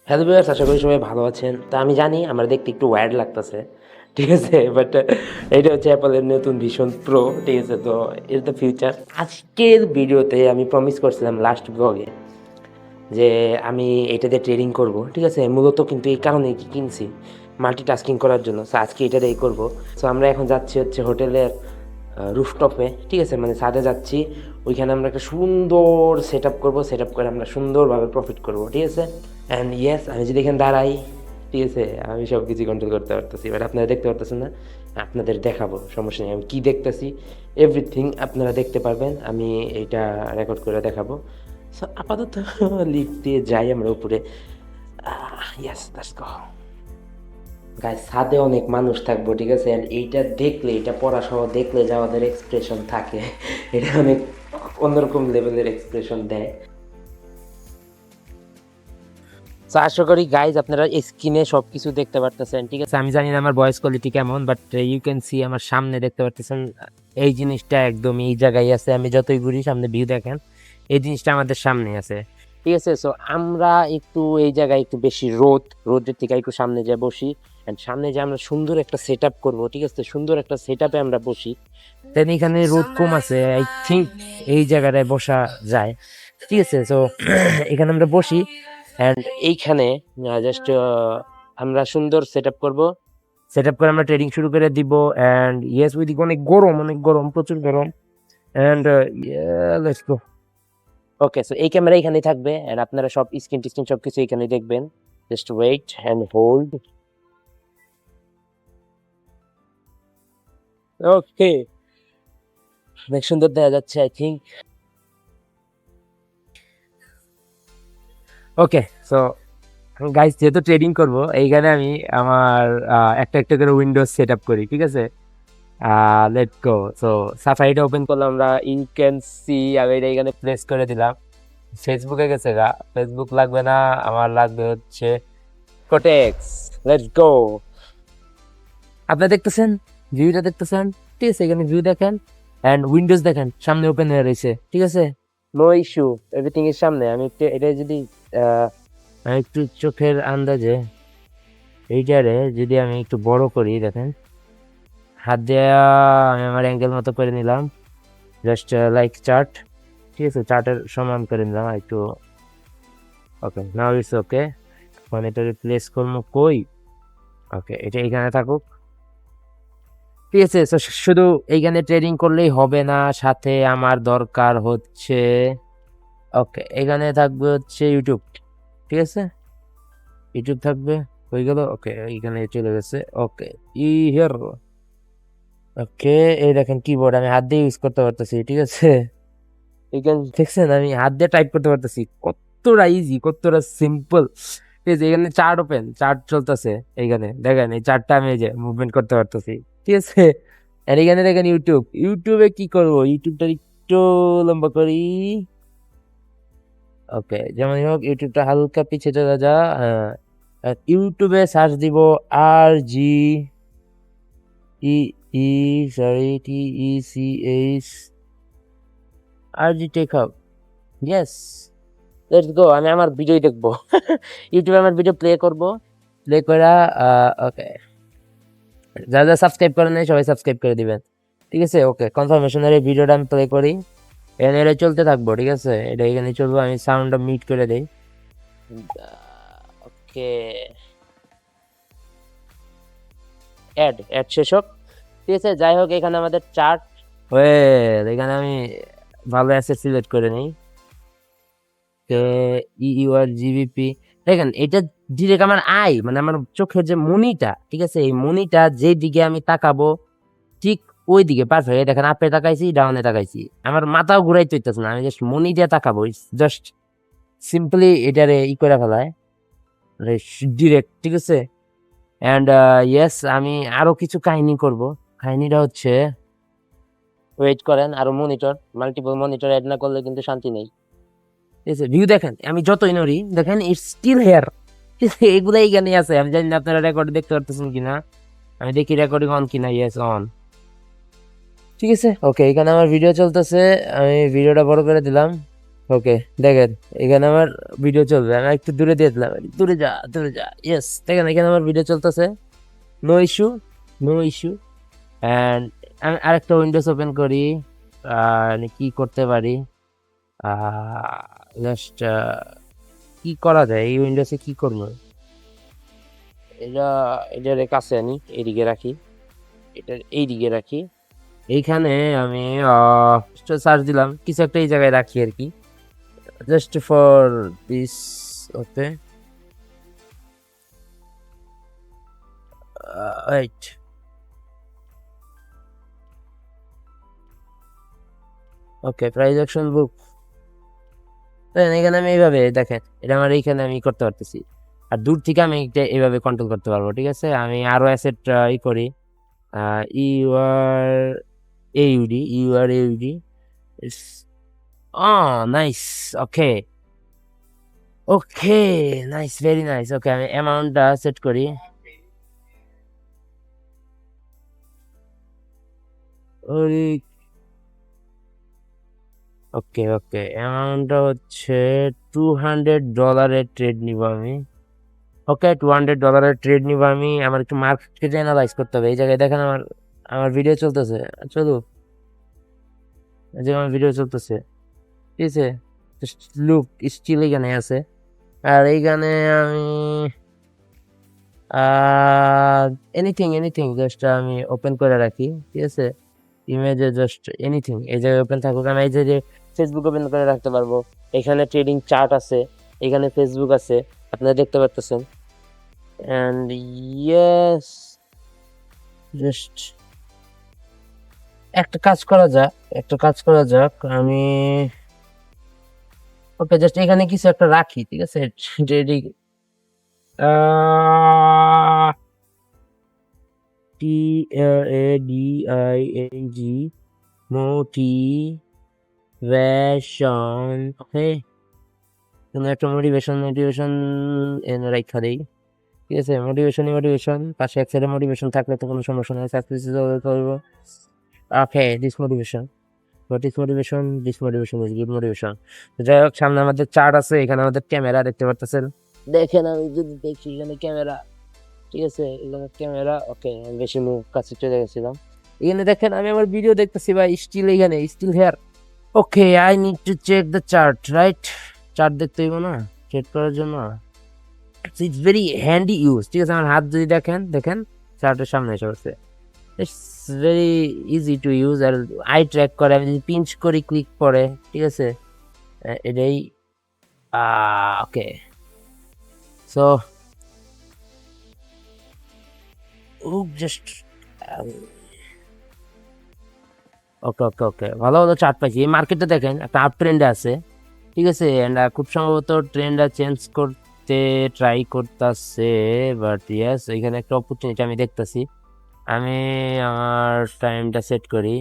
Hello viewers, আশা করি সবাই ভালো আছেন। তো আমি জানি আমরা দেখতে একটু ওয়্যার্ড লাগতেছে, ঠিক আছে, বাট এটা হচ্ছে অ্যাপলের নতুন ভিশন প্রো, ঠিক আছে। তো এর দ্য ফিউচার। আজকের ভিডিওতে আমি প্রমিস করছিলাম লাস্ট ব্লগে যে আমি এটাতে ট্রেডিং করব, ঠিক আছে। মূলত কিন্তু এই কারণে কি কিনছি, মাল্টিটাস্কিং করার জন্য। সো আজকে এটাতেই করব। সো আমরা এখন যাচ্ছি হচ্ছে হোটেলের রুফটপে, ঠিক আছে, মানে ছাদে যাচ্ছি। ওইখানে আমরা একটা সুন্দর সেট আপ করবো, সেট আপ করে আমরা সুন্দরভাবে প্রফিট করবো, ঠিক আছে। অ্যান্ড ইয়েস, আমি যদি এখানে দাঁড়াই, ঠিক আছে, আমি সব কিছু কন্ট্রোল করতে পারতেছি, বাট আপনারা দেখতে পারতেছেন না। আপনাদের দেখাবো, সমস্যা নেই। আমি কী দেখতেছি এভরিথিং আপনারা দেখতে পারবেন, আমি এইটা রেকর্ড করে দেখাবো। সো আপাতত লিফট দিয়ে যাই আমরা উপরে। Yes, let's go. গাইস, ছাদে অনেক মানুষ থাকবো, ঠিক আছে। অ্যান্ড এইটা দেখলে, এটা পড়া সহ দেখলে যা ওদের এক্সপ্রেশন থাকে, এটা অনেক অন্যরকম লেভেলের এক্সপ্রেশন দেয়। তো আশা করি গাইজ আপনারা স্ক্রিনে সব কিছু দেখতে পারতেছেন, ঠিক আছে। আমি জানি না আমার ভয়েস কোয়ালিটি কেমন, বাট ইউ ক্যান সি আমার সামনে দেখতে পারতেছেন এই জিনিসটা একদম এই জায়গায় আছে। আমি যতই ঘুরি সামনে ভিউ দেখেন, এই জিনিসটা আমাদের সামনে আছে, ঠিক আছে। সো আমরা একটু এই জায়গায় একটু বেশি রোদের থেকে একটু সামনে যায় বসি, অ্যান্ড সামনে যে আমরা সুন্দর একটা সেট আপ করবো, ঠিক আছে। সুন্দর একটা সেট আপে আমরা বসি, দেন এখানে রোদ কম আছে, আই থিঙ্ক এই জায়গাটায় বসা যায়, ঠিক আছে। সো এখানে আমরা বসি, অ্যান্ড এইখানে জাস্ট আমরা সুন্দর সেট আপ করবো। সেট আপ করে আমরা ট্রেডিং শুরু করে দিব। অ্যান্ড ইয়েস, ওইদিকে অনেক গরম, প্রচুর গরম। And let's go. Okay, so এই ক্যামেরা এখানেই থাকবে, অ্যান্ড আপনারা সব স্ক্রিন টিস্ক্রিন সব কিছু এখানেই দেখবেন। Just wait and hold. Okay, অনেক সুন্দর দেখা যাচ্ছে I think. Okay, so guys, যেহেতু ট্রেডিং করব, এইখানে আমি আমার একটা একটা করে উইন্ডোজ সেট আপ করি, ঠিক আছে। Let's go. সো সাফারিটা ওপেন করলাম আমরা, ইউ ক্যান সি। আমি এটা এখানে প্লেস করে দিলাম। ফেসবুকে গেছে গা, ফেসবুক লাগবে না, আমার লাগবে হচ্ছে কোটেক্স। Let's go. আপনারা দেখতেছেন, ভিউটা দেখতেছেন, ঠিক আছে। এখানে ভিউ দেখেন অ্যান্ড উইন্ডোজ দেখেন, সামনে ওপেন হয়ে রয়েছে, ঠিক আছে। নো ইস্যু, এভরিথিং এর সামনে। আমি একটু এটা যদি আমি একটু চোখের আন্দাজে এইটারে যদি আমি একটু বড় করি, দেখেন, হাত দিয়ে আমি আমার অ্যাঙ্গেল মতো করে নিলাম, জাস্ট লাইক চার্ট, ঠিক আছে। চার্টের সমান করে নিলাম একটু। ওকে, নাও ইটস ওকে। এখন এটা রিপ্লেস করবো কই? ওকে, এটা এইখানে থাকুক, ঠিক আছে। তো শুধু এইখানে ট্রেডিং করলেই হবে না, সাথে আমার দরকার হচ্ছে, ওকে, এখানে থাকবে হচ্ছে ইউটিউব, ঠিক আছে। ইউটিউব থাকবে, হয়ে গেল। ওকে, এইখানে চলে গেছে। ওকে, হিয়ার। ওকে, এই দেখেন কিবোর্ড আমি হাত দিয়ে ইউজ করতে পারতেছি, ঠিক আছে। এখানে দেখছেন আমি হাত দিয়ে টাইপ করতে পারতেছি, কতটা ইজি, কতটা সিম্পল, ঠিক আছে। এখানে চার্ট ওপেন, চার্ট চলতেছে, এইখানে দেখেন এই চার্টটা আমি এই যে মুভমেন্ট করতে পারতেছি, ঠিক আছে। আর এখানে দেখেন ইউটিউবে কি করবো, ইউটিউবটা একটু লম্বা করি। ওকে, যেমন হোক ইউটিউবটা হালকা পিছিয়ে চলে যা। ইউটিউবে সার্চ দিব 𝗪 E E sorry TECH 𝗪𝗔𝗡𝗧 tech hub. Yes, let's go. আমি আমার ভিডিও দেখবো। ইউটিউবে আমার ভিডিও প্লে করব, প্লে করা। ওকে, যারা যারা সাবস্ক্রাইব করেন নাই সবাই সাবস্ক্রাইব করে দিবেন, ঠিক আছে। ওকে, কনফার্মেশনের এই ভিডিওটা আমি প্লে করি, এখানে এটা চলতে থাকবো, ঠিক আছে। এটা এখানে চলবো, আমি সাউন্ডটা মিট করে দিই। ওকে, অ্যাড শেষ হোক, ঠিক আছে। যাই হোক, এখানে আমাদের চার্ট হয়ে, এখানে আমি ভালো অ্যাসেট সিলেক্ট করে নিই। EURGBP দেখেন, এটা ডিরেক্ট আমার মানে আমার চোখের যে মনিটা, ঠিক আছে, এই মনিটা যে দিকে আমি তাকাবো ঠিক ওই দিকে পারফেক্ট। দেখেন, আপে তাকাইছি, ডাউনে তাকাইছি, আমার মাথাও ঘুরাইতে হইতেছে না, আমি জাস্ট মনি দিয়ে তাকাবো, জাস্ট সিম্পলি এটারে করে ফেলায় ডিরেক্ট, ঠিক আছে। অ্যান্ড ইয়েস, আমি আরো কিছু কাহিনী করব। কাহিনীটা হচ্ছে, ওয়েট করেন, আরো মাল্টিপল মনিটর অ্যাড না করলে কিন্তু শান্তি নেই, ঠিক আছে। ভিউ দেখেন, আমি যতই নড়ি দেখেন ইটস স্টিল হেয়ার, এগুলো এইখানে আছে। আমি জানি না আপনারা রেকর্ড দেখতে পারতেছেন কিনা, আমি দেখি রেকর্ডিং অন কিনা। ইয়েস, অন, ঠিক আছে। ওকে, এখানে আমার ভিডিও চলতেছে, আমি ভিডিওটা বড় করে দিলাম। ওকে দেখেন এখানে আমার ভিডিও চলবে, আমি একটু দূরে দিয়ে দিলাম, দূরে যা দূরে যা, ইয়েস দেখেন এখানে আমার ভিডিও চলতেছে, no issue no issue. And আমি আরেকটা উইন্ডোজ ওপেন করি, কি করতে পারি, জাস্ট কি করা যায় এই উইন্ডোজে, কি করবো, এটা এটার কাছে আনি, এইদিকে রাখি, এটা এইদিকে রাখি, এইখানে আমি সার্চ দিলাম কিছু একটা এই জায়গায় রাখি আর কি, just for this. Okay right, okay price action book, এখানে আমি এইভাবে দেখেন এটা আমার এইখানে আমি করতে পারতেছি, আর দূর থেকে আমি এটা এইভাবে কন্ট্রোল করতে পারবো। ঠিক আছে, আমি আরো অ্যাসেট ই করি, ইউআর এউডি নাইস, ওকে ওকে নাইস, ভেরি নাইস। ওকে আমি অ্যামাউন্টটা সেট করি, ওকে ওকে অ্যামাউন্টটা হচ্ছে $200 ট্রেড নিব আমি। ওকে $200 ট্রেড নিব আমি। আমার একটু মার্কেট অ্যানালাইজ করতে হবে। এই জায়গায় দেখেন আমার আমার ভিডিও চলতেছে, চলুক, এই যে আমার ভিডিও চলতেছে, ঠিক আছে, লুক স্টিল এখানে আছে। আর এইখানে আমি এনিথিং এনিথিং জাস্ট আমি ওপেন করে রাখি, ঠিক আছে, ইমেজে জাস্ট এনিথিং এই জায়গায় ওপেন থাকুক। আমি এই যে ফেসবুক ওপেন করে রাখতে পারবো, এখানে ট্রেডিং চার্ট আছে, এখানে ফেসবুক আছে, আপনারা দেখতে পাচ্ছেন। অ্যান্ড ইয়েস, জাস্ট একটা কাজ করা যাক, আমি ওকে জাস্ট এখানে কিছু একটা রাখি, ঠিক আছে, ট্রেডিং TRADING মোটিভেশন, ওকে কোনো একটা মোটিভেশন এনে রাখা দেই, ঠিক আছে, মোটিভেশন পাশে এক সাইডে মোটিভেশন থাকলে তো কোনো সমস্যা নেই, সাকসেস করবো। Okay this motivation, this motivation is good motivation. যাই হোক, সামনে আমাদের চার্ট আছে, এখানে আমাদের ক্যামেরা দেখতে পাচ্ছেন, দেখেন আমি যদি দেখি এখানে ক্যামেরা, ঠিক আছে, এখানে ক্যামেরা, ওকে আমি বেশি মুখ কাছে চলে গেছিলাম। এখানে দেখেন আমি আমার ভিডিও দেখতেছি ভাই, স্টিল এখানে still here. Okay I need to check the chart, right, chart দেখতে হইব না ট্রেড করার জন্য, ইটস ভেরি হ্যান্ডি ইউজ, ঠিক আছে, আমার হাত যদি দেখেন চার্টের সামনে এসে পড়ছে, it's very easy to use. আর আই ট্র্যাক করে, আমি যদি পিঞ্চ করি ক্লিক করে, ঠিক আছে, এটাই ওকে। সো জাস্ট ওকে ভালো ভালো চার্ট পাইছি। এই মার্কেটে দেখেন একটা আপ ট্রেন্ডে আছে, ঠিক আছে, এন্ড খুব সম্ভবত ট্রেন্ডটা চেঞ্জ করতে ট্রাই করতেছে, বাট ইয়েস এখানে একটা অপরচুনিটি আমি দেখতেছি। আমি আমার টাইমটা সেট করি,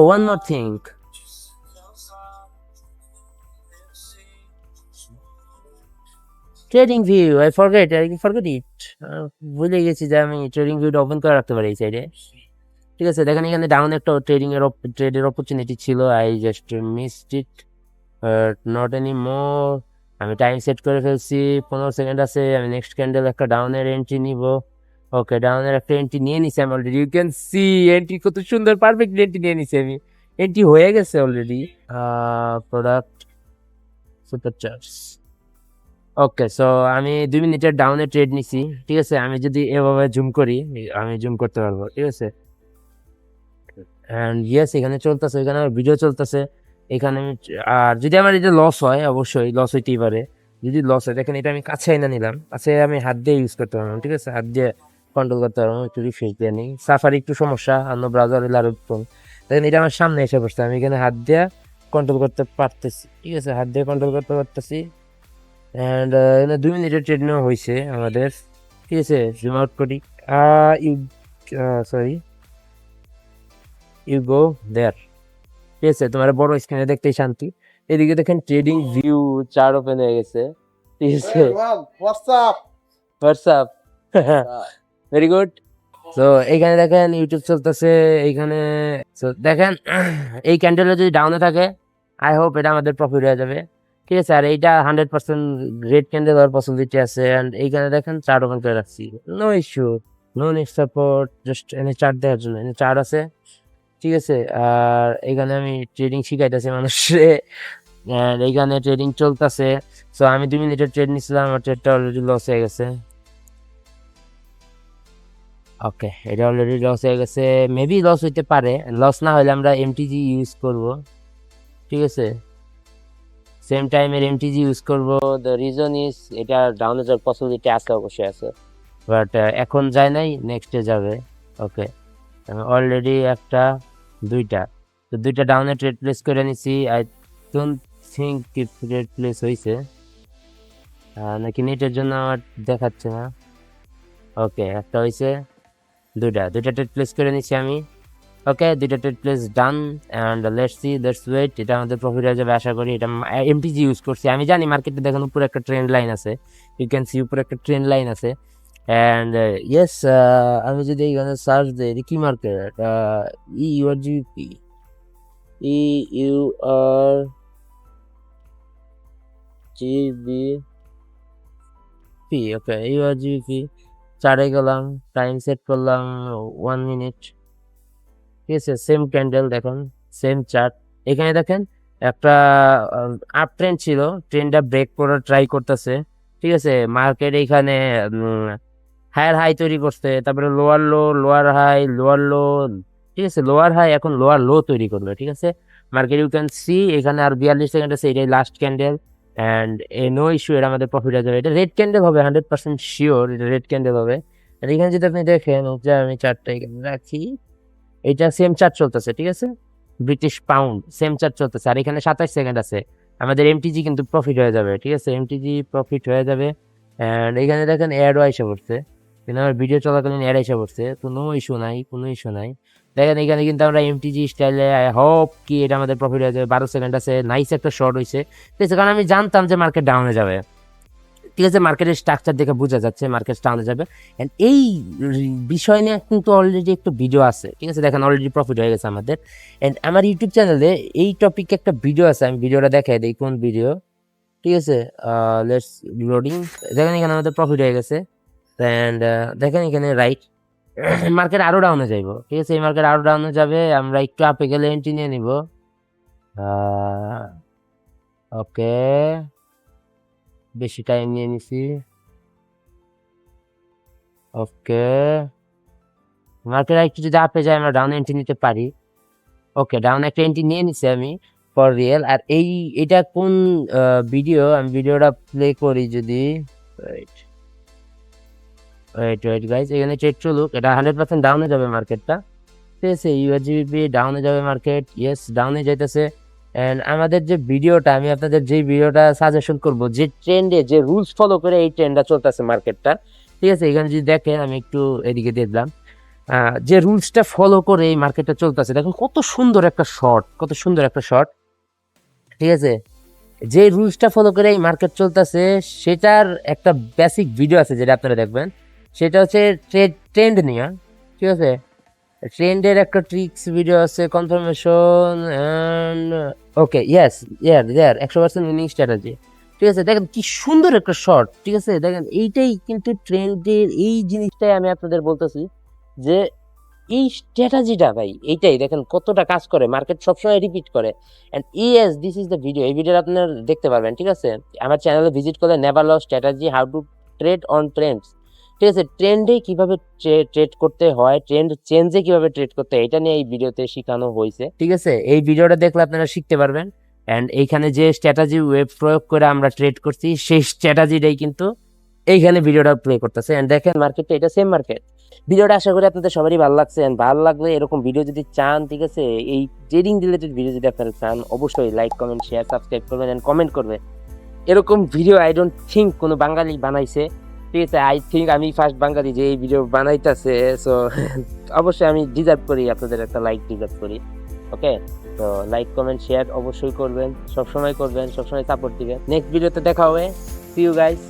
one more thing, trading view, I forget it, ভুলে গেছি যে আমি ট্রেডিং ভিউটা ওপেন করে রাখতে পারি এই সাইডে, ঠিক আছে, দেখেন এখানে ডাউন একটা ট্রেডের অপরচুনিটি ছিল, I just missed it, but not any more. আমি টাইম সেট করে ফেলছি, 15 সেকেন্ড আছে, আমি নেক্সট ক্যান্ডেল একটা ডাউনের এন্ট্রি নিব। ওকে ডাউনের একটা এন্ট্রি নিয়ে নিছি আমি already, you can see entry কত সুন্দর পারফেক্ট এন্ট্রি নিয়ে নিছি আমি, এন্ট্রি হয়ে গেছে already. Product super charge, okay so আমি 2 মিনিটের ডাউনে ট্রেড নিছি, ঠিক আছে, আমি যদি এভাবে জুম করি আমি জুম করতে পারবো, ঠিক আছে, অ্যান্ড ইয়েস এখানে চলতেছে, এখানে আমার ভিডিও চলতেছে, এখানে আমি আর যদি আমার এটা লস হয়, অবশ্যই লস হইতেই পারে, যদি লস হয় দেখেন এটা আমি কাছে এনে নিলাম, কাছে আমি হাত দিয়ে ইউজ করতে পারবো, ঠিক আছে, হাত দিয়ে কন্ট্রোল করতে পারবো, একটু রিফ্রেশ দিয়ে নিই, সাফারি একটু সমস্যা, অন্য ব্রাউজার হলে আরো উত্তম। দেখেন এটা আমার সামনে এসে পড়ছে, আমি এখানে হাত দিয়ে কন্ট্রোল করতে পারতেছি, ঠিক আছে, হাত দিয়ে কন্ট্রোল করতে পারতেছি। অ্যান্ড এখানে 2 মিনিটের ট্রেড নেওয়া হয়েছে আমাদের, ঠিক আছে, জুম আউট করি, ইউ সরি ইউ গো দেয়ার, ঠিক আছে, তোমার বড় স্ক্রিনে দেখতেই শান্তি। এদিকে দেখেন ট্রেডিং ভিউ চার্ট ওপেন হয়ে গেছে, ঠিক আছে, হোয়াটসঅ্যাপ ভেরি গুড। তো এইখানে দেখেন ইউটিউব চলতেছে এইখানে। তো দেখেন এই ক্যান্ডেলটা যদি ডাউনে থাকে আই হোপ এটা আমাদের প্রফিট হয়ে যাবে, ঠিক আছে। আর এইটা 100% রেড ক্যান্ডেল হওয়ার পসিবিলিটি আছে। অ্যান্ড এইখানে দেখেন চার্ট ওপেন করে রাখছি, no issue, no next support, just এনে চার্ট দেওয়ার জন্য, এনে চার্ট আছে, ঠিক আছে। আর এইখানে আমি ট্রেডিং শিখাইতেছি মানুষে, অ্যান্ড এইখানে ট্রেডিং চলতেছে। সো আমি 2 মিনিটের ট্রেড নিছিলাম, আমার ট্রেডটা অলরেডি লস হয়ে গেছে। ওকে, এটা অলরেডি লস হয়ে গেছে, মেবি লস হইতে পারে, লস না হলে আমরা এমটিজি ইউজ করব, ঠিক আছে। সেম টাইমের এমটিজি ইউজ করব, দ্য রিজন ইজ এটা ডাউনে যাওয়ার পসিবিলিটি আছে, অবশ্যই আছে, বাট এখন যায় নাই, নেক্সটে যাবে। ওকে, আমি অলরেডি একটা 2টা, তো 2টা ডাউনে ট্রেড প্লেস করে নিছি। I don't think if trade place হয়েছে নাকি নেটের জন্য আমার দেখাচ্ছে না। ওকে, একটা হয়েছে, 2টা ট্রেড প্লেস করে নিচ্ছি আমি। ওকে, 2টা trade place done, and let's wait, এটা আমাদের প্রফিট হয়ে যাবে আশা করি। এটা এমটিজি ইউজ করছি, আমি জানি মার্কেটে দেখেন উপরে একটা ট্রেন্ড লাইন আছে, ইউ ক্যান সি উপরে একটা ট্রেন্ড লাইন আছে। অ্যান্ড ইয়েস, আমি যদি এইখানে সার্চ দিই, এটা কি মার্কেট, ইউআরজিপি, ইউআরজিবিপি। ওকে, ইউআরজিপি চারে গেলাম, টাইম সেট করলাম 1 মিনিট, ঠিক আছে। সেম ক্যান্ডেল দেখুন, সেম চার্ট। এখানে দেখেন একটা আপ ট্রেন্ড ছিল, ট্রেন্ডটা ব্রেক করার ট্রাই করতেছে, ঠিক আছে। মার্কেট এইখানে হায়ার হাই তৈরি করছে, তারপরে lower low, lower high, lower low, ঠিক আছে। লোয়ার হাই, এখন লোয়ার লো তৈরি করবে, ঠিক আছে। মার্কেট ইউ ক্যান সি এখানে আর 42 সেকেন্ড আছে, এটাই last candle, and no issue, এটা আমাদের প্রফিট হয়ে যাবে। এটা রেড ক্যান্ডেল হবে, 100% শিওর এটা রেড ক্যান্ডেল হবে। আর এখানে যদি আপনি দেখেন, যে আমি চার্টটা এখানে রাখি, এটা সেম চার্ট চলতেছে, ঠিক আছে, ব্রিটিশ পাউন্ড সেম চার্ট চলতেছে। আর এখানে 27 সেকেন্ড আছে, আমাদের এমটিজি কিন্তু প্রফিট হয়ে যাবে, ঠিক আছে, এমটিজি প্রফিট হয়ে যাবে। অ্যান্ড এখানে দেখেন অ্যাডও আইসা পড়ছে, কিন্তু আমার ভিডিও চলাকালীন অ্যাড আইসা পড়ছে, তো নো ইস্যু নাই, কোনো ইস্যু নাই। দেখেন এখানে কিন্তু আমরা এমটিজি স্টাইলে, আই হোপ কি এটা আমাদের প্রফিট হয়ে যাবে। 12 সেকেন্ড আছে, নাইস একটা শর্ট হয়েছে, ঠিক আছে, কারণ আমি জানতাম যে মার্কেট ডাউনে যাবে, ঠিক আছে। মার্কেটের স্ট্রাকচার দেখে বোঝা যাচ্ছে মার্কেট ডাউনে যাবে। অ্যান্ড এই বিষয় নিয়ে কিন্তু অলরেডি একটা ভিডিও আছে, ঠিক আছে, দেখেন অলরেডি প্রফিট হয়ে গেছে আমাদের। অ্যান্ড আমার ইউটিউব চ্যানেলে এই টপিকে একটা ভিডিও আছে, আমি ভিডিওটা দেখাই দিই কোন ভিডিও, ঠিক আছে। লেটস লোডিং, দেখেন এখানে আমাদের প্রফিট হয়ে গেছে। অ্যান্ড দেখেন এখানে রাইট, মার্কেট আরও ডাউনে যাইব, ঠিক আছে, এই মার্কেট আরও ডাউনে যাবে, আমরা একটু আপে গেলে এন্ট্রি নিয়ে নিব। ওকে, বেশি টাইম নিয়ে নিছি। ওকে, মার্কেট একটু যদি আপে যায় আমরা ডাউন এন্ট্রি নিতে পারি। ওকে, ডাউন একটা এন্ট্রি নিয়ে নিছি আমি ফর রিয়েল। আর এটা কোন ভিডিও, আমি ভিডিওটা প্লে করি যদি, ওয়েট গাইজ, এখানে ট্রেড চলুক, এটা 100% ডাউনে যাবে মার্কেটটা, ঠিক আছে। ইউআরজিবি ডাউনে যাবে মার্কেট, ইয়েস ডাউনে যাইতেছে। অ্যান্ড আমাদের যে ভিডিওটা, আমি আপনাদের যে ভিডিওটা সাজেশন করব, যে ট্রেন্ডে যে রুলস ফলো করে এই ট্রেন্ডটা চলতেছে মার্কেটটা, ঠিক আছে। এখানে যদি দেখেন, আমি একটু এদিকে দেখলাম, যে রুলসটা ফলো করে এই মার্কেটটা চলতেছে, দেখুন কত সুন্দর একটা শর্ট, কত সুন্দর একটা শর্ট, ঠিক আছে। যে রুলসটা ফলো করে এই মার্কেট চলতেছে সেটার একটা বেসিক ভিডিও আছে যেটা আপনারা দেখবেন, সেটা হচ্ছে ট্রেন্ড নিয়ে, ঠিক আছে। ট্রেন্ডের একটা ট্রিক্স ভিডিও আছে, confirmation and okay, yes, 100% winning strategy, ঠিক আছে। দেখেন কি সুন্দর একটা শর্ট, ঠিক আছে। দেখেন এইটাই কিন্তু ট্রেন্ডের, এই জিনিসটাই আমি আপনাদের বলতেছি যে এই স্ট্র্যাটেজিটা ভাই, এইটাই দেখেন কতটা কাজ করে, মার্কেট সবসময় রিপিট করে। And yes, this is the video, এই ভিডিওটা আপনারা দেখতে পারবেন, ঠিক আছে। আমার চ্যানেলে ভিজিট করলে never loss strategy, how to trade on trends, ঠিক আছে। ট্রেন্ডে কিভাবে ট্রেড করতে হয়, ট্রেন্ড চেঞ্জে কিভাবে ট্রেড করতে হয়, এটা নিয়ে এই ভিডিওতে শেখানো হয়েছে, ঠিক আছে। এই ভিডিওটা দেখলে আপনারা শিখতে পারবেন। অ্যান্ড এইখানে যে স্ট্র্যাটেজি ওয়েব প্রয়োগ করে আমরা ট্রেড করছি, সেই স্ট্র্যাটেজিটাই কিন্তু এইখানে ভিডিওটা প্লে করতেছে। অ্যান্ড দেখেন মার্কেটটা, এটা সেম মার্কেট। ভিডিওটা আশা করি আপনাদের সবারই ভালো লাগছে। অ্যান্ড ভালো লাগলে এরকম ভিডিও যদি চান, ঠিক আছে, এই ট্রেডিং রিলেটেড ভিডিও যদি আপনারা চান, অবশ্যই লাইক, কমেন্ট, শেয়ার, সাবস্ক্রাইব করবেন অ্যান্ড কমেন্ট করবেন। এরকম ভিডিও আই ডোন্ট থিঙ্ক কোনো বাঙালি বানাইছে, ঠিক আছে। আই থিঙ্ক আমি ফার্স্ট বাঙালি যে এই ভিডিও বানাইতেছে। সো অবশ্যই আমি ডিজার্ভ করি, আপনাদের একটা লাইক ডিজার্ভ করি। ওকে, তো লাইক, কমেন্ট, শেয়ার অবশ্যই করবেন, সবসময় করবেন, সবসময় সাপোর্ট দিবেন। নেক্সট ভিডিওতে দেখা হবে, সি ইউ গাইস।